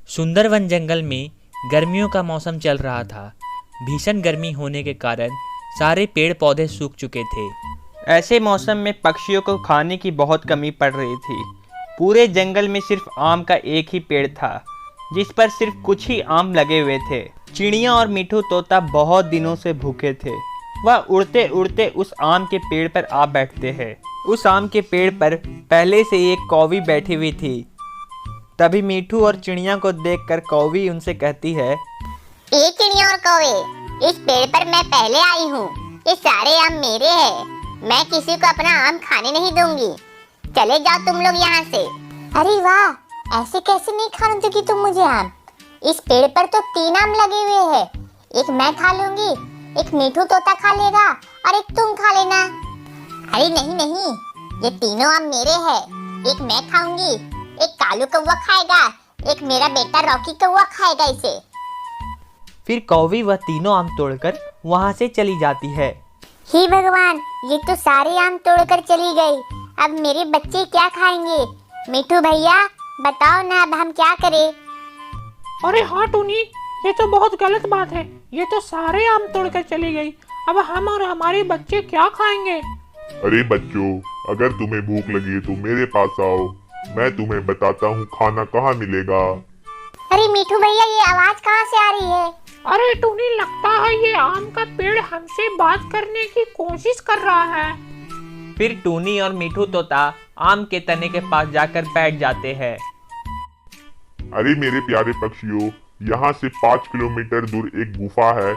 सुंदरवन जंगल में गर्मियों का मौसम चल रहा था। भीषण गर्मी होने के कारण सारे पेड़ पौधे सूख चुके थे। ऐसे मौसम में पक्षियों को खाने की बहुत कमी पड़ रही थी। पूरे जंगल में सिर्फ आम का एक ही पेड़ था, जिस पर सिर्फ कुछ ही आम लगे हुए थे। चिड़िया और मिठू तोता बहुत दिनों से भूखे थे। वह उड़ते उड़ते उस आम के पेड़ पर आ बैठते हैं। उस आम के पेड़ पर पहले से एक कौवी बैठी हुई थी। तभी मिठू और चिड़िया को देखकर कौवी उनसे कहती है, ए चिड़िया और कौवे, इस पेड़ पर मैं पहले आई हूँ। ये सारे आम मेरे हैं। मैं किसी को अपना आम खाने नहीं दूंगी। चले जाओ तुम लोग यहाँ से। अरे वाह, ऐसे कैसे नहीं खाने दोगी तुम मुझे आम? इस पेड़ पर तो 3 आम लगे हुए हैं। एक मैं खा लूंगी, एक मिठू तोता खा लेगा और एक तुम खा लेना। अरे नहीं नहीं, ये तीनों आम मेरे हैं। एक मैं खाऊंगी, एक कालू कौवा खाएगा, एक मेरा बेटा रॉकी कौवा खाएगा इसे। फिर कौवी वह तीनों आम तोड़कर वहाँ से चली जाती है। हे भगवान, ये तो सारे आम तोड़कर चली गई। अब मेरे बच्चे क्या खाएंगे? मिठू भैया बताओ ना, अब हम क्या करें? अरे हाँ टूनी, ये तो बहुत गलत बात है। ये तो सारे आम तोड़कर चली गई। अब हम और हमारे बच्चे क्या खाएंगे? अरे बच्चों, अगर तुम्हें भूख लगी तो मेरे पास आओ, मैं तुम्हें बताता हूँ खाना कहाँ मिलेगा। अरे मिठू भैया, ये आवाज कहाँ से आ रही है? अरे टूनी, लगता है ये आम का पेड़ हमसे बात करने की कोशिश कर रहा है। फिर टूनी और मिठू तोता आम के तने के पास जाकर बैठ जाते हैं। अरे मेरे प्यारे पक्षियों, यहाँ से 5 किलोमीटर दूर एक गुफा है।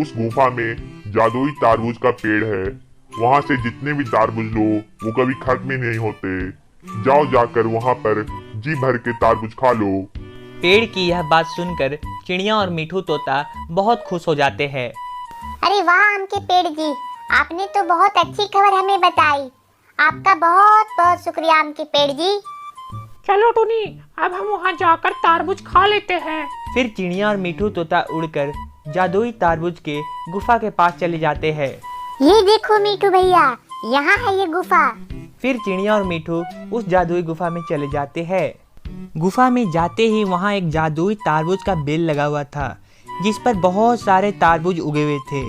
उस गुफा में जादुई तारबूज का पेड़ है। वहाँ से जितने भी तारबूज लो वो कभी खत्म ही नहीं होते। जाओ, जाकर वहाँ पर जी भर के तारबूज खा लो। पेड़ की यह बात सुनकर चिड़िया और मिठू तोता बहुत खुश हो जाते हैं। अरे वाह आम के पेड़ जी, आपने तो बहुत अच्छी खबर हमें बताई। आपका बहुत बहुत शुक्रिया आम के पेड़ जी। चलो टूनी, अब हम वहाँ जाकर तारबूज खा लेते हैं। फिर चिड़िया और मिठू तोता उड़कर जादुई तारबूज के गुफा के पास चले जाते हैं। ये देखो मिठू भैया, यहाँ है ये गुफा। फिर चिड़िया और मिठू उस जादुई गुफा में चले जाते हैं। गुफा में जाते ही वहाँ एक जादुई तारबूज का बेल लगा हुआ था, जिस पर बहुत सारे तारबूज उगे हुए थे।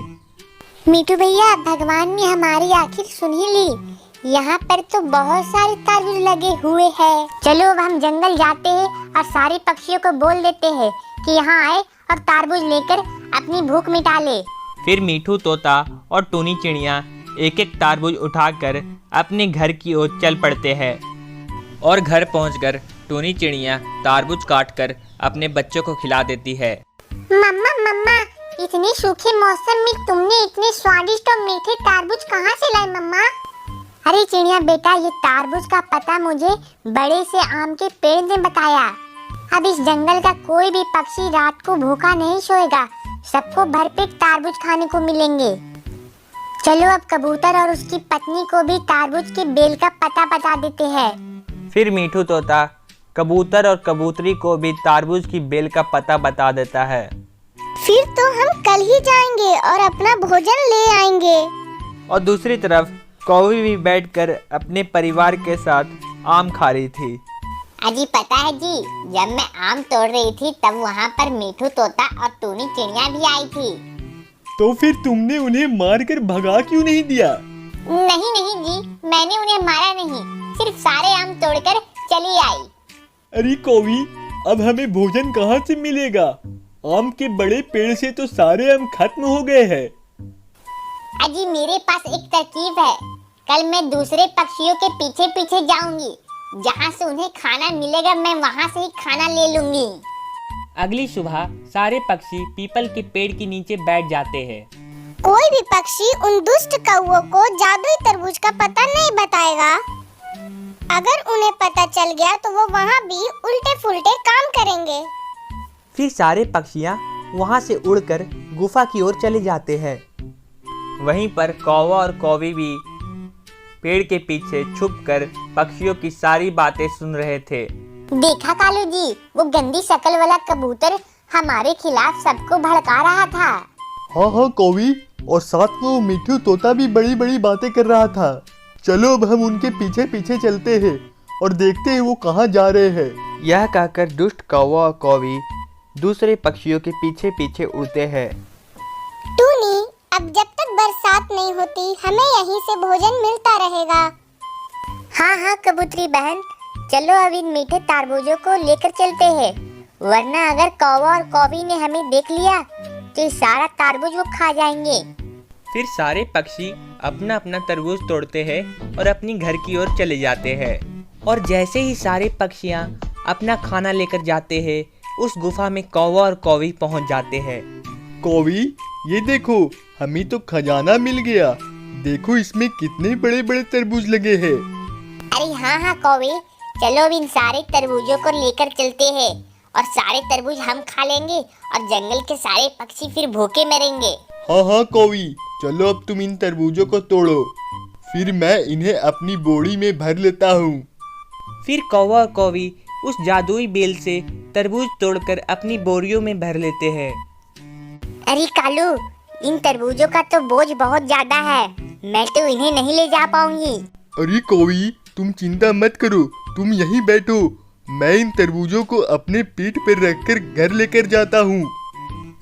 मिठू भैया, भगवान ने हमारी आखिर सुन ही ली। यहाँ पर तो बहुत सारे तारबूज लगे हुए हैं। चलो अब हम जंगल जाते हैं और सारे पक्षियों को बोल देते हैं कि यहाँ आए और तारबूज लेकर अपनी भूख मिटा ले। फिर मिठू तोता और टूनी चिड़िया एक एक तारबूज उठाकर अपने घर की ओर चल पड़ते हैं। और घर पहुंचकर टूनी चिड़िया तारबूज काटकर अपने बच्चों को खिला देती है। मम्मा मम्मा, इतने सूखे मौसम में तुमने इतने स्वादिष्ट और मीठे तारबूज कहाँ से लाए मम्मा? अरे चिड़िया बेटा, ये तारबूज का पता मुझे बड़े से आम के पेड़ ने बताया। अब इस जंगल का कोई भी पक्षी रात को भूखा नहीं सोएगा। सबको भरपेट तारबूज खाने को मिलेंगे। चलो अब कबूतर और उसकी पत्नी को भी तारबूज के बेल का पता बता देते हैं। फिर मिठू तोता कबूतर और कबूतरी को भी तारबूज की बेल का पता बता देता है। फिर तो हम कल ही जाएंगे और अपना भोजन ले आएंगे। और दूसरी तरफ कौवी भी बैठकर अपने परिवार के साथ आम खा रही थी। अजी पता है जी, जब मैं आम तोड़ रही थी तब वहाँ पर मिठू तोता और टूनी चिड़िया भी आई थी। तो फिर तुमने उन्हें मारकर भगा क्यों नहीं दिया? नहीं नहीं जी, मैंने उन्हें मारा नहीं, सिर्फ सारे आम तोड़कर चली आई। अरे कौवी, अब हमें भोजन कहाँ से मिलेगा? आम के बड़े पेड़ से तो सारे आम खत्म हो गए हैं। अजी मेरे पास एक तरकीब है। कल मैं दूसरे पक्षियों के पीछे पीछे जाऊंगी। जहाँ से उन्हें खाना मिलेगा मैं वहाँ से ही खाना ले लूंगी। अगली सुबह सारे पक्षी पीपल के पेड़ के नीचे बैठ जाते हैं। कोई भी पक्षी उन दुष्ट कौवों को जादुई तरबूज का पता नहीं बताएगा। अगर उन्हें पता चल गया तो वो वहाँ भी उल्टे फुल्टे काम करेंगे। फिर सारे पक्षियाँ वहाँ से उड़कर गुफा की ओर चले जाते हैं। वहीं पर कौवा और कौवी भी पेड़ के पीछे छुपकर पक्षियों की सारी बातें सुन रहे थे। देखा कालू जी, वो गंदी शक्ल वाला कबूतर हमारे खिलाफ सबको भड़का रहा था। हाँ कौवी, और साथ में वो मिठू तोता भी बड़ी बड़ी बातें कर रहा था। चलो अब हम उनके पीछे पीछे चलते हैं और देखते हैं वो कहाँ जा रहे हैं। यह कहकर दुष्ट कौवा और कौवी दूसरे पक्षियों के पीछे पीछे उड़ते हैं। टूनी, अब जब तक बरसात नहीं होती हमें यहीं से भोजन मिलता रहेगा। हाँ हाँ कबूतरी बहन, चलो अब इन मीठे तरबूजों को लेकर चलते हैं, वरना अगर कौवा और कौवी ने हमें देख लिया तो ये सारा तरबूज वो खा जाएंगे। फिर सारे पक्षी अपना अपना तरबूज तोड़ते हैं और अपनी घर की ओर चले जाते हैं। और जैसे ही सारे पक्षियाँ अपना खाना लेकर जाते हैं, उस गुफा में कौवा और कौवी पहुंच जाते हैं। कौवी, ये देखो, हमें तो खजाना मिल गया। देखो इसमें कितने बड़े बड़े तरबूज लगे हैं। अरे हाँ हाँ कौवे, चलो अब इन सारे तरबूजों को लेकर चलते हैं और सारे तरबूज हम खा लेंगे और जंगल के सारे पक्षी फिर भूखे मरेंगे। हाँ हाँ कौवी, चलो अब तुम इन तरबूजों को तोड़ो, फिर मैं इन्हें अपनी बोरी में भर लेता हूँ। फिर कौवा और कौवी उस जादुई बेल से तरबूज तोड़कर अपनी बोरियों में भर लेते हैं। अरे कालू, इन तरबूजों का तो बोझ बहुत ज्यादा है, मैं तो इन्हें नहीं ले जा पाऊंगी। अरे कौवी, तुम चिंता मत करो, तुम यहीं बैठो, मैं इन तरबूजों को अपने पीठ पर रखकर घर लेकर जाता हूँ।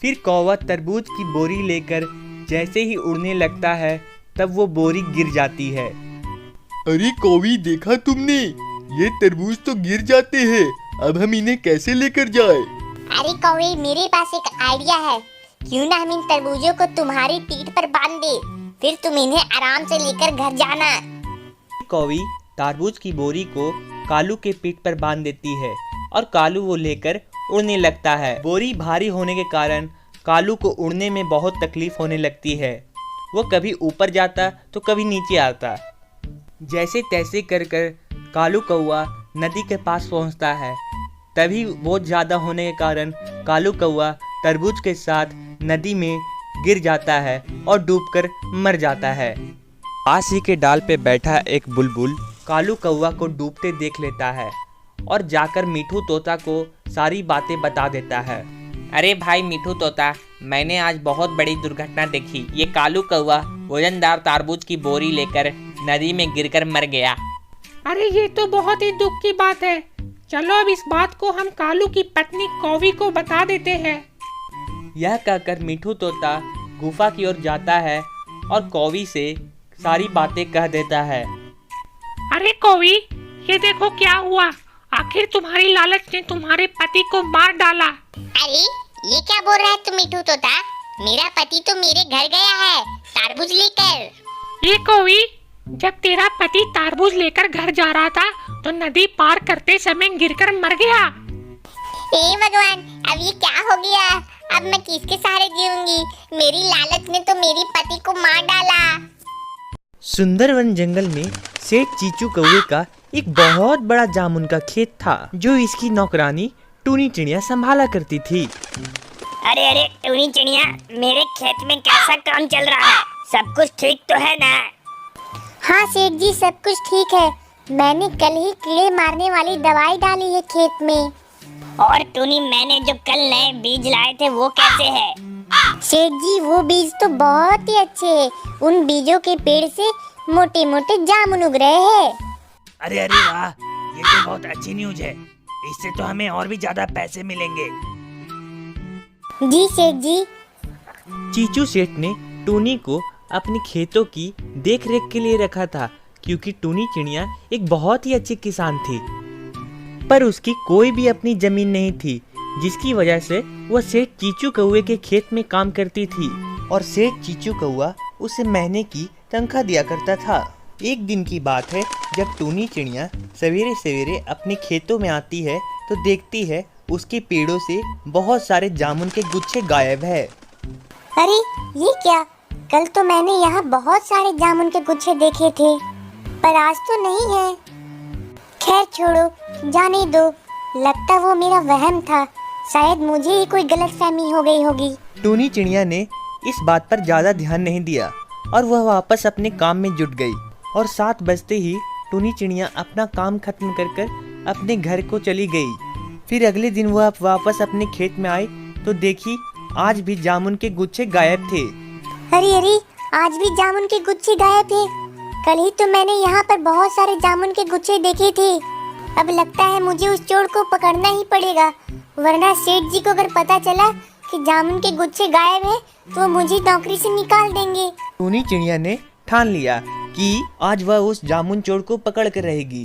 फिर कौवा तरबूज की बोरी लेकर जैसे ही उड़ने लगता है, तब वो बोरी गिर जाती है। अरे कौवी, देखा तुमने, ये तरबूज तो गिर जाते हैं, अब हम इन्हें कैसे लेकर जाए? अरे कौवे, मेरे पास एक आइडिया है, क्यों ना हम इन तरबूजों को तुम्हारी पीठ पर बांध दे, फिर तुम इन्हें आराम से लेकर घर जाना। कौवी तरबूज की बोरी को कालू के पीठ पर बांध देती है और कालू वो लेकर उड़ने लगता है। बोरी भारी होने के कारण कालू को उड़ने में बहुत तकलीफ होने लगती है। वो कभी ऊपर जाता तो कभी नीचे आता। जैसे तैसे कर कर कालू कौवा नदी के पास पहुंचता है। तभी बहुत ज़्यादा होने के कारण कालू कौवा तरबूज के साथ नदी में गिर जाता है और डूबकर मर जाता है। पास ही के डाल पे बैठा एक बुलबुल कालू कौवा को डूबते देख लेता है और जाकर मीठू तोता को सारी बातें बता देता है। अरे भाई मीठू तोता, मैंने आज बहुत बड़ी दुर्घटना देखी। ये कालू कौवा वजनदार तरबूज की बोरी लेकर नदी में गिरकर मर गया। अरे ये तो बहुत ही दुख की बात है। चलो अब इस बात को हम कालू की पत्नी कौवी को बता देते हैं। यह कहकर मीठू तोता गुफा की ओर जाता है और कौवी से सारी बातें कह देता है। अरे कौवी, ये देखो क्या हुआ, आखिर तुम्हारी लालच ने तुम्हारे पति को मार डाला। अरे ये क्या बोल रहा है तुम मीठू तोता, मेरा पति तो मेरे घर गया है तरबूज लेकर। ये कौवी, जब तेरा पति तरबूज लेकर घर जा रहा था तो नदी पार करते समय गिरकर मर गया। हे भगवान, अब ये क्या हो गया, अब मैं किसके सहारे जीऊंगी, मेरी लालच ने तो मेरी पति को मार डाला। सुंदरवन जंगल में सेठ चीचू कौवे का एक बहुत बड़ा जामुन का खेत था, जो इसकी नौकरानी टूनी चिड़िया संभाला करती थी। अरे अरे टूनी चिड़िया, मेरे खेत में कैसा काम चल रहा है, सब कुछ ठीक तो है ना? हाँ सेठ जी, सब कुछ ठीक है, मैंने कल ही कीड़े मारने वाली दवाई डाली है खेत में। और टूनी, मैंने जो कल नए बीज लाए थे वो कैसे है? सेठ जी, वो बीज तो बहुत ही अच्छे हैं, उन बीजों के पेड़ से मोटे मोटे जामुन उग रहे हैं। अरे अरे वाह, ये तो बहुत अच्छी न्यूज है, इससे तो हमें और भी ज्यादा पैसे मिलेंगे। जी सेठ जी। चीचू सेठ ने टूनी को अपने खेतों की देखरेख के लिए रखा था, क्योंकि टूनी चिड़िया एक बहुत ही अच्छी किसान थी, पर उसकी कोई भी अपनी जमीन नहीं थी, जिसकी वजह से वह सेठ चीचू कौवे के खेत में काम करती थी और सेठ चीचू कौवा उसे महीने की तनख्वाह दिया करता था। एक दिन की बात है, जब टूनी चिड़िया सवेरे सवेरे अपने खेतों में आती है तो देखती है उसके पेड़ों से बहुत सारे जामुन के गुच्छे गायब है। अरे ये क्या, कल तो मैंने यहाँ बहुत सारे जामुन के गुच्छे देखे थे, पर आज तो नहीं है। खैर छोड़ो, जाने दो, लगता वो मेरा वहम था, शायद मुझे ही कोई गलतफहमी हो गई होगी। टूनी चिड़िया ने इस बात पर ज़्यादा ध्यान नहीं दिया और वह वापस अपने काम में जुट गई और 7 बजते ही टूनी चिड़िया अपना काम खत्म कर अपने घर को चली गई। फिर अगले दिन वह वापस अपने खेत में आई तो देखी आज भी जामुन के गुच्छे गायब थे। अरे अरे, आज भी जामुन के गुच्छे गायब थे, कल ही तो मैंने यहाँ पर बहुत सारे जामुन के गुच्छे देखे थे। अब लगता है मुझे उस चोर को पकड़ना ही पड़ेगा, वरना सेठ जी को अगर पता चला कि जामुन के गुच्छे गायब है तो वो मुझे नौकरी से निकाल देंगे। टूनी चिड़िया ने ठान लिया कि आज वह उस जामुन चोर को पकड़ कर रहेगी।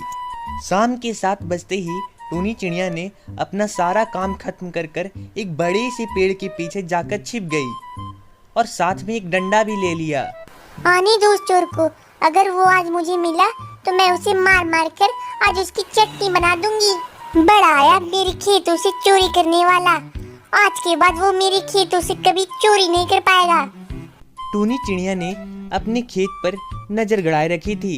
शाम के 7 बजते ही टूनी चिड़िया ने अपना सारा काम खत्म कर एक बड़े से पेड़ के पीछे जाकर छिप गई और साथ में एक डंडा भी ले लिया। आने दो उस चोर को, अगर वो आज मुझे मिला तो मैं उसे मार मार कर आज उसकी चटनी बना दूंगी। बड़ा आया मेरे खेतों से चोरी करने वाला, आज के बाद वो मेरे खेतों से कभी चोरी नहीं कर पाएगा। टूनी चिड़िया ने अपने खेत पर नजर गड़ाए रखी थी।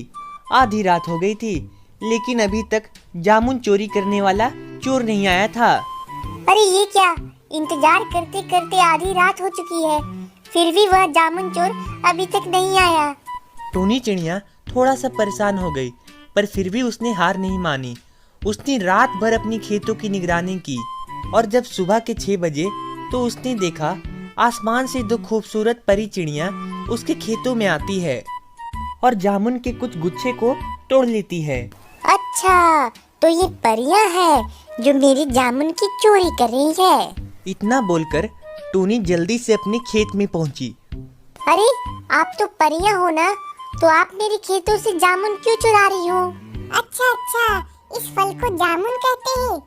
आधी रात हो गई थी, लेकिन अभी तक जामुन चोरी करने वाला चोर नहीं आया था। अरे ये क्या, इंतजार करते करते आधी रात हो चुकी है, फिर भी वह जामुन चोर अभी तक नहीं आया। टूनी चिड़िया थोड़ा सा परेशान हो गई, पर फिर भी उसने हार नहीं मानी। उसने रात भर अपनी खेतों की निगरानी की और जब सुबह के 6 बजे तो उसने देखा आसमान से 2 खूबसूरत परी चिड़िया उसके खेतों में आती है और जामुन के कुछ गुच्छे को तोड़ लेती है। अच्छा, तो ये परियां हैं जो मेरी जामुन की चोरी कर रही है। इतना बोलकर टूनी जल्दी से अपने खेत में पहुंची। अरे आप तो परियां हो ना, तो आप मेरे खेतों से जामुन क्यों चुरा रही हो? अच्छा, इस फल को जामुन कहते हैं।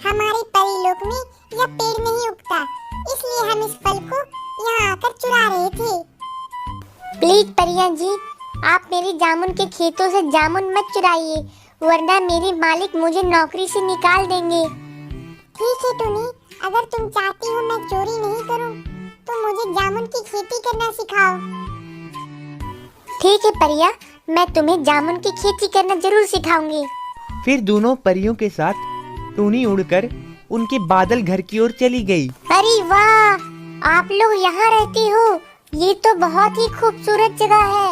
हमारे परीलोक में यह पेड़ नहीं उगता, इसलिए हम इस फल को यहाँ आकर चुरा रहे थे। प्लीज परियां जी, आप मेरे जामुन के खेतों से जामुन मत चुराइए, वरना मेरे मालिक मुझे नौकरी से निकाल देंगे। ठीक है टूनी, अगर तुम चाहती हो मैं चोरी नहीं करूं, तो मुझे जामुन की खेती करना सिखाओ। ठीक है परिया, मैं तुम्हें जामुन की खेती करना जरूर सिखाऊंगी। फिर दोनों परियों के साथ टूनी उड़कर उनके बादल घर की ओर चली गई। अरे वाह, आप लोग यहाँ रहते हो, ये तो बहुत ही खूबसूरत जगह है।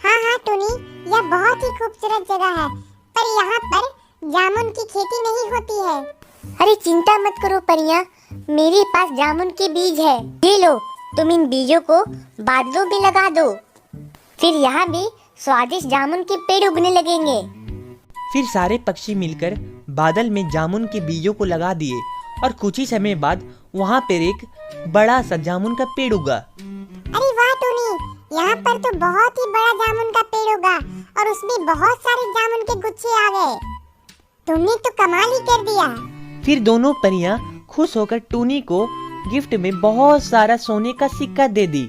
हाँ टूनी, यह बहुत ही खूबसूरत जगह है, पर यहाँ पर जामुन की खेती नहीं होती है। अरे चिंता मत करो परियां, मेरे पास जामुन के बीज है। ये लो, तुम इन बीजों को बादलों में लगा दो, फिर यहाँ भी स्वादिष्ट जामुन के पेड़ उगने लगेंगे। फिर सारे पक्षी मिलकर बादल में जामुन के बीजों को लगा दिए और कुछ ही समय बाद वहाँ पर एक बड़ा सा जामुन का पेड़ उगा। अरे वाह टूनी, यहाँ पर तो बहुत ही बड़ा जामुन का पेड़ उगा और उसमें बहुत सारे जामुन के गुच्छे आ गए। तुमने तो कमाल ही कर दिया। फिर दोनों परियां खुश होकर टूनी को गिफ्ट में बहुत सारा सोने का सिक्का दे दी।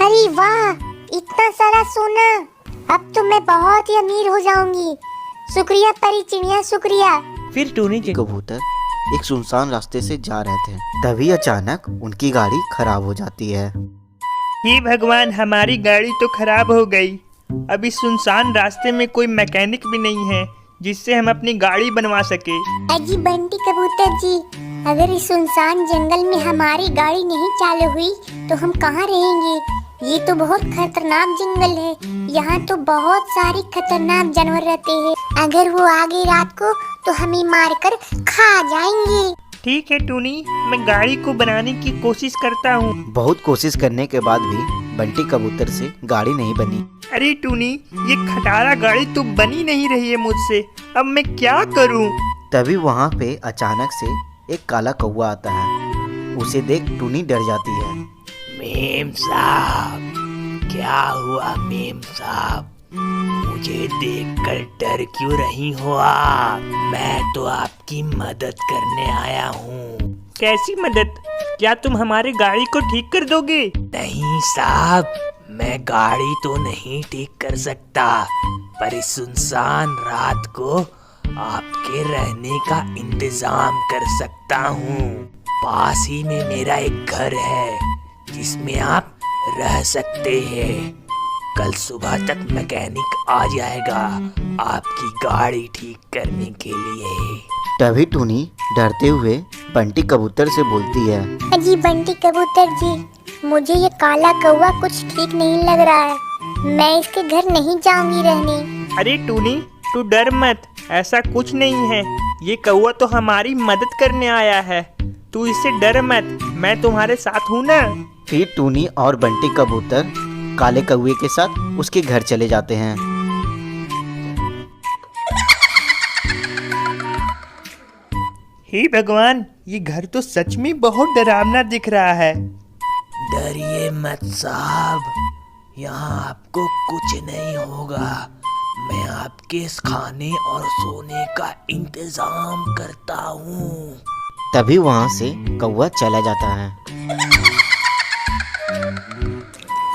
अरे वाह, इतना सारा सोना, अब तो मैं बहुत ही अमीर हो जाऊंगी। शुक्रिया परी चिड़िया, शुक्रिया। फिर टूनी कबूतर एक सुनसान रास्ते से जा रहे थे, तभी अचानक उनकी गाड़ी खराब हो जाती है। हे भगवान, हमारी गाड़ी तो खराब हो गई। अब इस सुनसान रास्ते में कोई मैकेनिक भी नहीं है जिससे हम अपनी गाड़ी बनवा सके। अजी बंटी कबूतर जी, अगर इस सुनसान जंगल में हमारी गाड़ी नहीं चालू हुई तो हम कहाँ रहेंगे? ये तो बहुत खतरनाक जंगल है, यहाँ तो बहुत सारे खतरनाक जानवर रहते हैं। अगर वो आ गए रात को तो हमें मारकर खा जाएंगे। ठीक है टूनी, मैं गाड़ी को बनाने की कोशिश करता हूँ। बहुत कोशिश करने के बाद भी बंटी कबूतर से गाड़ी नहीं बनी। अरे टूनी, ये खटारा गाड़ी तो बनी नहीं रही है मुझसे, अब मैं क्या करूँ? तभी वहाँ पे अचानक से एक काला कौवा आता है। उसे देख टूनी डर जाती है। मेम साहब, क्या हुआ मेम साहब? मुझे देखकर डर क्यों रही हो आप? मैं तो आपकी मदद करने आया हूँ। कैसी मदद? क्या तुम हमारी गाड़ी को ठीक कर दोगे? नहीं साहब, मैं गाड़ी तो नहीं ठीक कर सकता, पर इस सुनसान रात को आपके रहने का इंतजाम कर सकता हूँ। पास ही में मेरा एक घर है जिसमें आप रह सकते हैं। कल सुबह तक मैकेनिक आ जाएगा आपकी गाड़ी ठीक करने के लिए। तभी टूनी डरते हुए बंटी कबूतर से बोलती है। अजी बंटी कबूतर जी, मुझे ये काला कौवा कुछ ठीक नहीं लग रहा है, मैं इसके घर नहीं जाऊंगी रहने। अरे टूनी, तू डर मत, ऐसा कुछ नहीं है। ये कौवा तो हमारी मदद करने आया है, तू इससे डर मत, मैं तुम्हारे साथ हूँ ना। फिर टूनी और बंटी कबूतर काले कौवे के साथ उसके घर चले जाते हैं। हे भगवान, ये घर तो सच में बहुत डरावना दिख रहा है। डरिए मत साहब, यहाँ आपको कुछ नहीं होगा। मैं आपके इस खाने और सोने का इंतजाम करता हूँ। तभी वहाँ से कौवा चला जाता है।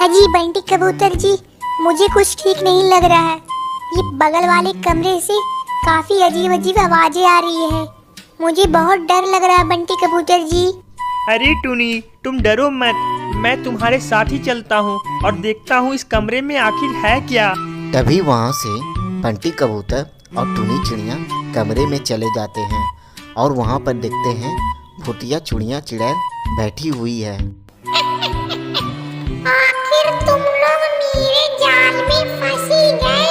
अजी बंटी कबूतर जी, मुझे कुछ ठीक नहीं लग रहा है। ये बगल वाले कमरे से काफी अजीब अजीब आवाजें आ रही है। मुझे बहुत डर लग रहा है बंटी कबूतर जी। अरे टूनी, तुम डरो मत, मैं तुम्हारे साथ ही चलता हूँ और देखता हूँ इस कमरे में आखिर है क्या। तभी वहाँ से बंटी कबूतर और टुनी चिड़िया कमरे में चले जाते हैं और वहाँ पर देखते हैं भुतिया चुड़िया चिड़ैल बैठी हुई है। आखिर तुम लोग मेरे जाल में फंसी गए।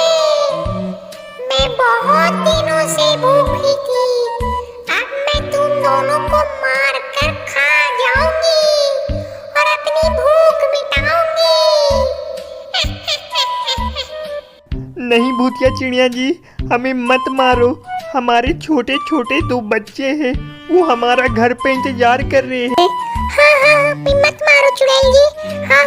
मैं बहुत दिनों से भूखी थी, अब मैं तुम दोनों को मार कर खा जाऊंगी और अपनी भूख मिटाऊंगी। नहीं भूतिया चिड़िया जी, हमें मत मारो। हमारे छोटे छोटे 2 बच्चे हैं, वो हमारा घर पे इंतजार कर रहे हैं। हाँ, मत मारो चुड़ैल जी। हाँ,